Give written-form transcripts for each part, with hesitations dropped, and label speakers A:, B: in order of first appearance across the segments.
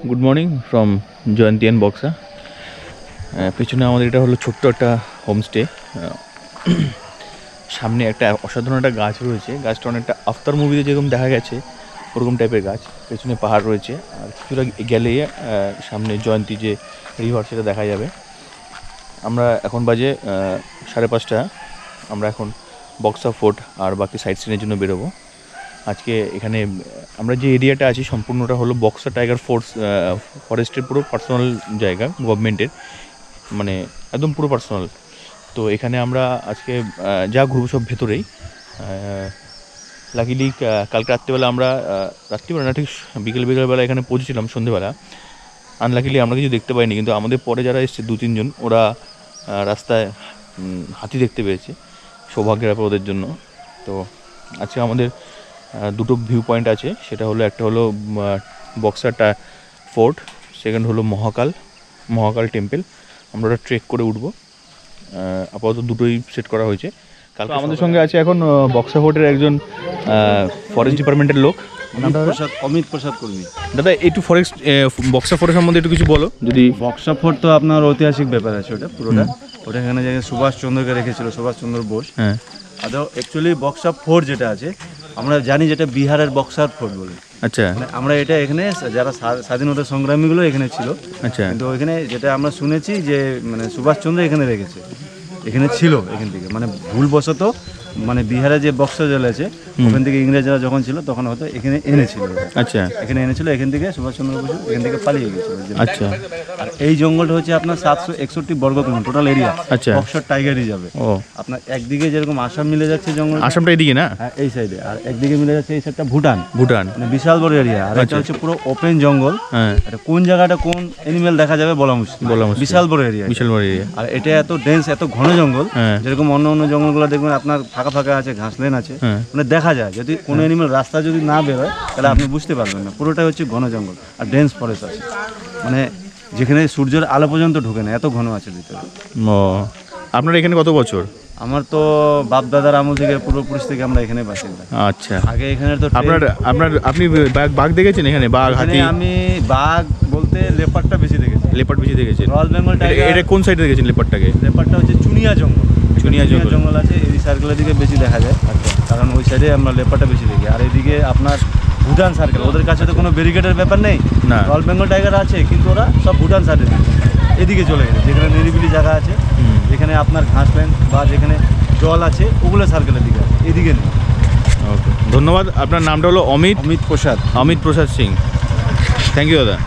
A: Good morning from Jayanti and Buxa. পেছনে আমাদের এটা হলো ছোট্ট একটা হোমস্টে। সামনে একটা অসাধারণ একটা গাছ রয়েছে, গাছটা অনেকটা আফতার মুভিতে যেরকম দেখা গেছে ওরকম টাইপের গাছ। পেছনে পাহাড় রয়েছে, আর কিছুটা গেলেই সামনে জয়ন্তী যে রিভার সেটা দেখা যাবে। আমরা এখন বাজে 5:30। আমরা এখন বক্সা ফোর্ট আর বাকি সাইট সিনের জন্য বেরোবো। আজকে এখানে আমরা যে এরিয়াটা আছি সম্পূর্ণটা হলো বক্সা টাইগার ফরেস্টের পুরো পার্সোনাল জায়গা, গভর্নমেন্টের, মানে একদম পুরো পার্সোনাল। তো এখানে আমরা আজকে যা ঘুরবো সব ভেতরেই। লাকিলি কালকে রাত্রিবেলা আমরা রাত্রিবেলা না ঠিক বিকেলবেলা এখানে পৌঁছেছিলাম সন্ধ্যেবেলা। আনলাকিলি আমরা কিছু দেখতে পাইনি, কিন্তু আমাদের পরে যারা এসছে 2-3 জন ওরা রাস্তায় হাতি দেখতে পেয়েছে, সৌভাগ্যের ব্যাপার ওদের জন্য। তো আজকে আমাদের দুটো ভিউ পয়েন্ট আছে, সেটা হলো একটা হলো বক্সাটা ফোর্ট, সেকেন্ড হলো মহাকাল টেম্পল। আমরা ওটা ট্রেক করে উঠবো। আপাতত দুটোই সেট করা হয়েছে। কালকে আমাদের সঙ্গে আছে এখন বক্সা ফোর্টের একজন ফরেস্ট ডিপার্টমেন্টের লোক,
B: অমিত প্রসাদ কর্মী।
A: দাদা একটু বক্সা ফোর্টের সম্বন্ধে একটু কিছু বলো। যদি
B: বক্সা ফোর্ট তো আপনার ঐতিহাসিক ব্যাপার আছে, ওটা পুরোটা ওটা এখানে জায়গায় সুভাষচন্দ্রকে রেখেছিল, সুভাষচন্দ্র বোস।
A: হ্যাঁ,
B: আদৌ অ্যাকচুয়ালি বক্সা ফোর্ট যেটা আছে আমরা জানি যেটা বিহারের বক্সার ফোর্ট বলে।
A: আচ্ছা,
B: আমরা এটা এখানে যারা স্বাধীনতা সংগ্রামীগুলো এখানে ছিল।
A: আচ্ছা,
B: কিন্তু এখানে যেটা আমরা শুনেছি যে মানে সুভাষচন্দ্র এখানে রেখেছে, এখানে ছিল এখান থেকে, মানে ভুলবশত মানে বিহারে যে বক্সা জেলা আছে ওখান থেকে ইংরেজরা যখন ছিল তখন হয়তো এখানে এনেছিল।
A: আচ্ছা,
B: এখানে এনেছিল, এখান থেকে সুভাষচন্দ্র বসু এখান থেকে পালিয়ে গেছিল।
A: আচ্ছা।
B: আর এই জঙ্গলটা হচ্ছে আপনার 761 বর্গ কিলোমিটার টোটাল এরিয়া।
A: আচ্ছা,
B: বক্সার টাইগার রিজার্ভ।
A: ও
B: আপনার একদিকে যেরকম আসাম মিলে যাচ্ছে জঙ্গল,
A: আসামটা এদিকে না?
B: হ্যাঁ এই সাইডে, আর একদিকে মিলে যাচ্ছে এই সাইডটা ভুটান।
A: মানে
B: বিশাল বড় এরিয়া। আর এটা হচ্ছে পুরো ওপেন জঙ্গল।
A: হ্যাঁ,
B: এটা কোন জায়গাটা কোন অ্যানিমেল দেখা যাবে বলা মুশকিল। বিশাল বড় এরিয়া। আর এটা এত ডেন্স, এত ঘন জঙ্গল। যেরকম অন্য জঙ্গলগুলো দেখবেন আপনার ফাঁকা ফাঁকা আছে, ঘাস লেন আছে, মানে দেখা যায়। যদি কোনো অ্যানিমেল রাস্তা যদি না বেরোয় তাহলে আপনি বুঝতে পারবেন না। পুরোটাই হচ্ছে ঘন জঙ্গল আর ডেন্স ফরেস্ট আছে, মানে যেখানে সূর্যের আলো পর্যন্ত ঢোকে না, এত ঘন আছে ভিতরে।
A: ও, আপনার এখানে কত বছর?
B: আমার তো বাপ দাদার আমল থেকে পূর্বপুরুষ থেকে আমরা এখানে বাসিন্দা।
A: আচ্ছা,
B: আগে এখানে তো
A: আপনি বাঘ দেখেছেন এখানে? বাঘ, হাতি?
B: আমি বাঘ বলতে লেপার্ডটা বেশি দেখেছি।
A: লেপার্ড বেশি দেখেছেন?
B: Royal Bengal tiger.
A: এটা কোন সাইডে দেখেছেন লেপার্ডটাকে?
B: লেপার্ডটা হচ্ছে চুনিয়া জঙ্গল আছে, এই সার্কেলের দিকে বেশি দেখা যায়। কারণ ওই সাইডে আমরা লেপার্ডটা বেশি দেখি। আর এদিকে আপনার ভুটান সার্কেল, ওদের কাছে তো কোনো ব্যারিকেডের ব্যাপার নেই না। রয়্যাল বেঙ্গল টাইগার আছে কিন্তু ওরা সব ভুটান সাইডে এদিকে চলে গেছে, যেখানে নিরিবিলি জায়গা আছে, যেখানে আপনার ঘাস লেন বা যেখানে জল আছে ওগুলো সার্কেলের দিকে আছে, এদিকে নেই।
A: ওকে, ধন্যবাদ। আপনার নামটা হলো অমিত প্রসাদ সিং। থ্যাংক ইউ দাদা।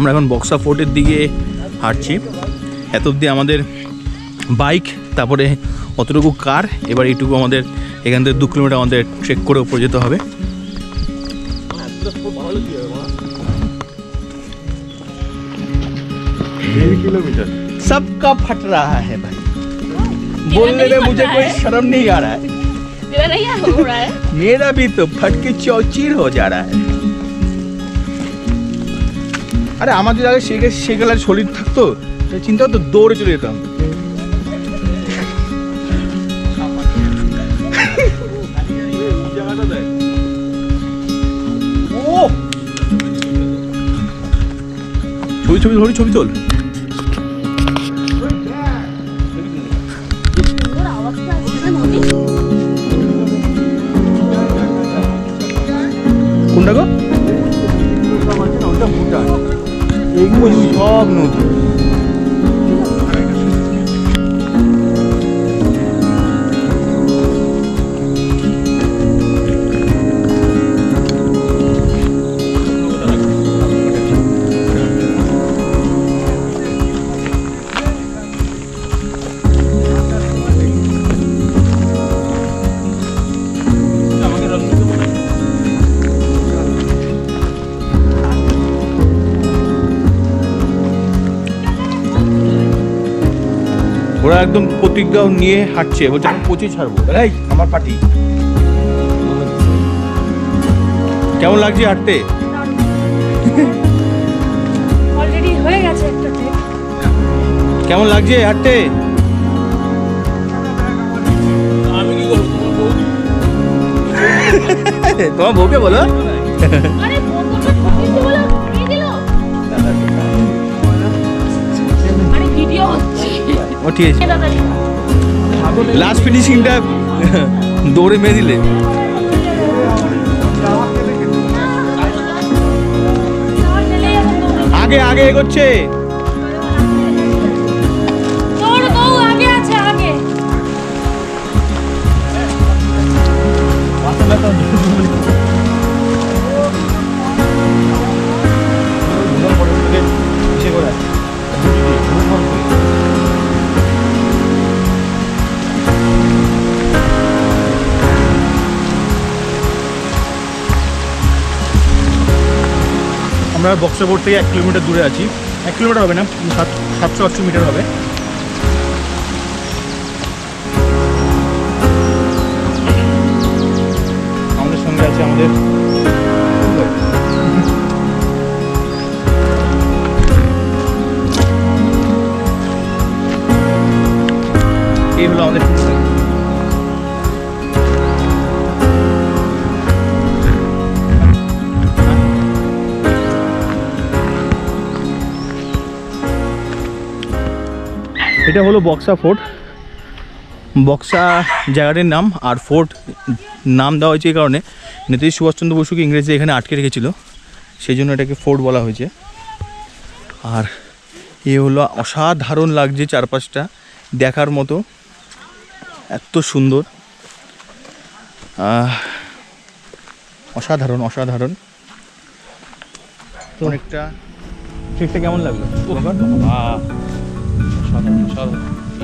A: আমরা এখন বক্সা ফোর্টের দিকে হাঁটছি। এত অবধি আমাদের বাইক, তারপরে অতটুকু কার, এবার এইটুকু আমাদের এখান থেকে 2 কিলোমিটার আমাদের ট্রেক করে উপরে যেতে হবে। सबका फट रहा है भाई, बोलने में मुझे कोई शर्म नहीं आ रहा है,
C: हो रहा है।
A: मेरा भी तो फट के चौचीर हो जा रहा है। আরে আমাদের আগে সেগুলার শরীর থাকতো, চিন্তা হতো দৌড়ে চলে যেতাম। ছবি ধরি, ছবি তোল। কোনটা গো? এইগুলো সব নদী। ওরা একদম প্রতিজ্ঞা নিয়ে হাঁটছে, বলছে আমি পচে ছাড়বো। এই আমার পার্টি। কেমন লাগছে হাঁটতে?
C: অলরেডি হয়ে গেছে একটা ট্রিপ।
A: কেমন লাগছে হাঁটতে? আমি কি করব? তোমার বউকে বলো।
C: আরে বন্ধুটা ঠকিয়েছে বলে দিয়ে দিল। আরে ভিডিও হচ্ছে।
A: ও ঠিক আছে, লাস্ট ফিনিশিংটা দৌড়ে মেরে দিলে। আগে আগে এগোচ্ছে।
C: তোর বউ আগে আছে, আগে।
A: আমরা বক্সা বোর্ড থেকে 1 কিলোমিটার দূরে আছি। 1 কিলোমিটার হবে না, 700-800 মিটার হবে। আমাদের সঙ্গে আছে আমাদের এই হলো আমাদের এটা হলো বক্সা ফোর্ট। বক্সা জায়গাটির নাম, আর ফোর্ট নাম দেওয়া হয়েছে এই কারণে নেতাজি সুভাষচন্দ্র বসুকে ইংরেজি এখানে আটকে রেখেছিল, সেই জন্য এটাকে ফোর্ট বলা হয়েছে। আর এ হলো অসাধারণ লাগছে, চারপাশটা দেখার মতো, এত সুন্দর, অসাধারণ অসাধারণ। তো অনেকটা ট্রিপটা কেমন লাগলো?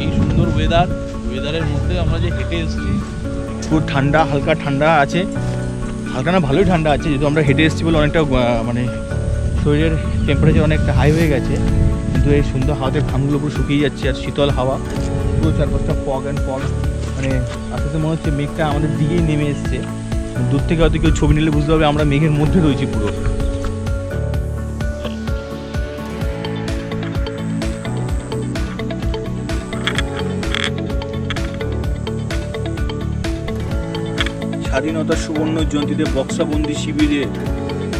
D: এই সুন্দর ওয়েদারের মধ্যে আমরা যে হেঁটে এসেছি,
A: খুব ঠান্ডা, হালকা ঠান্ডা আছে, হালকা না ভালোই ঠান্ডা আছে, যেহেতু আমরা হেঁটে এসেছি বলে অনেকটা মানে শরীরের টেম্পারেচার অনেকটা হাই হয়ে গেছে, কিন্তু এই সুন্দর হাওয়াতে ঘামগুলো পুরো শুকিয়ে যাচ্ছে, আর শীতল হাওয়া, পুরো চারপাশটা ফগ অ্যান্ড ফগ, মানে আস্তে আস্তে মনে হচ্ছে মেঘটা আমাদের দিকেই নেমে এসছে। দূর থেকে হয়তো কেউ ছবি নিলে বুঝতে পারবে আমরা মেঘের মধ্যে রয়েছি পুরো। স্বাধীনতার সুবর্ণ জয়ন্তীতে বক্সাবন্দি শিবিরে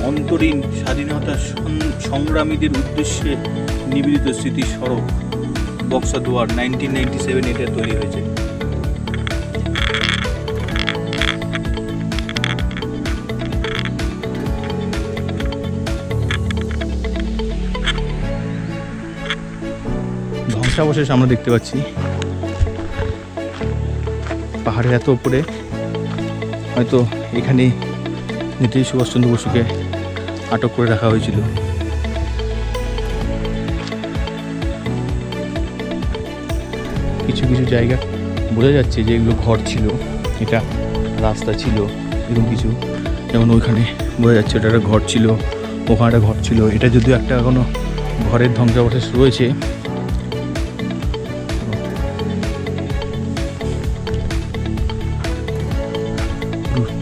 A: অন্তরীণ স্বাধীনতা সংগ্রামীদের উদ্দেশ্যে নিবেদিত স্মৃতি স্মারক বক্সা দুয়ার 1997 এটা তৈরি হয়েছে। ধ্বংসাবশেষ আমরা দেখতে পাচ্ছি পাহাড়ের এত উপরে, হয়তো এখানে নেতাজি সুভাষচন্দ্র বসুকে আটক করে রাখা হয়েছিল। কিছু কিছু জায়গা বোঝা যাচ্ছে যে এগুলো ঘর ছিল, এটা রাস্তা ছিল, এরকম কিছু। যেমন ওইখানে বোঝা যাচ্ছে এটা একটা ঘর ছিল, ওখানে একটা ঘর ছিল। এটা যদিও একটা এখনো ঘরের ধ্বংসাবশেষ রয়েছে।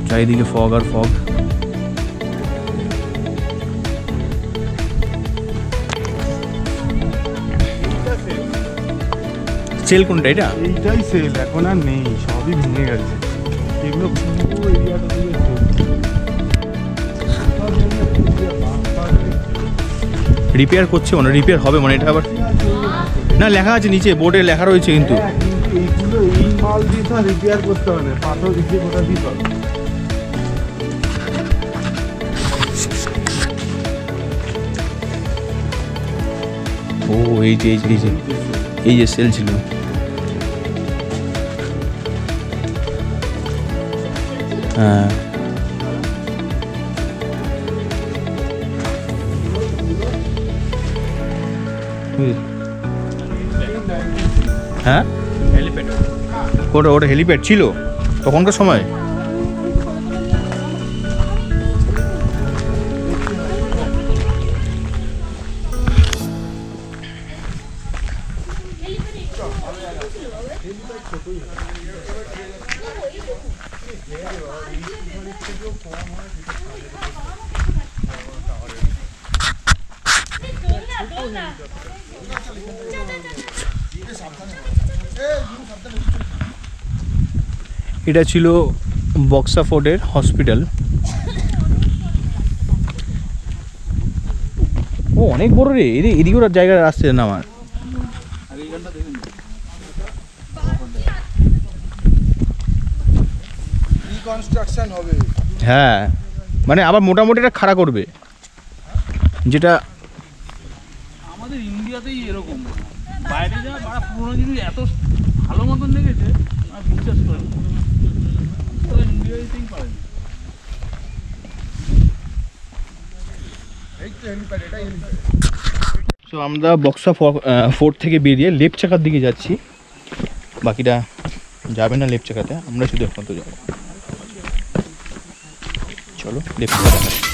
A: চারিদিকে ফগ আর ফগ। সেল কোনটা এটা?
B: এইটাই সেল, এখন আর নেই, সবই ভেঙে গেছে। এগুলো পুরো এরিয়াটা দিয়ে
A: রিপেয়ার করছে মানে রিপেয়ার হবে মানে এটা আবার না, লেখা আছে নিচে বোর্ডে লেখা রয়েছে কিন্তু
B: এইগুলো এই মাল দিয়ে তো রিপেয়ার করতে হবে না, পাথর দিয়ে কোথা দিতে হবে।
A: ও এই যে এই যে এই যে এই যে সেল ছিল। হ্যাঁ হ্যাঁ ওটা ওটা হেলিপ্যাড ছিল তখনকার সময়। এটা ছিল বক্সা ফোর্টের হসপিটাল। ও অনেক বড় রে, এদিকে ওর জায়গায় আসছে নামার।
B: রিকনস্ট্রাকশন হবে।
A: হ্যাঁ মানে আবার মোটামুটি এটা খাড়া করবে, যেটা
D: আমাদের ইন্ডিয়াতেই এরকম, বাইরে যা বাড়া পুরোনো জিনিস এত ভালো মতন লেগেছে আর বিশ্বাস করে না, ইন্ডিয়াতেই পারে না।
A: সো আমরা বক্সা ফোর্ট থেকে বেরিয়ে লেফট চাকার দিকে যাচ্ছি, বাকিটা যাবে না লেফট চাকাতে, আমরা শুধু এখন তো যাবো। চলো লেফট চাকা।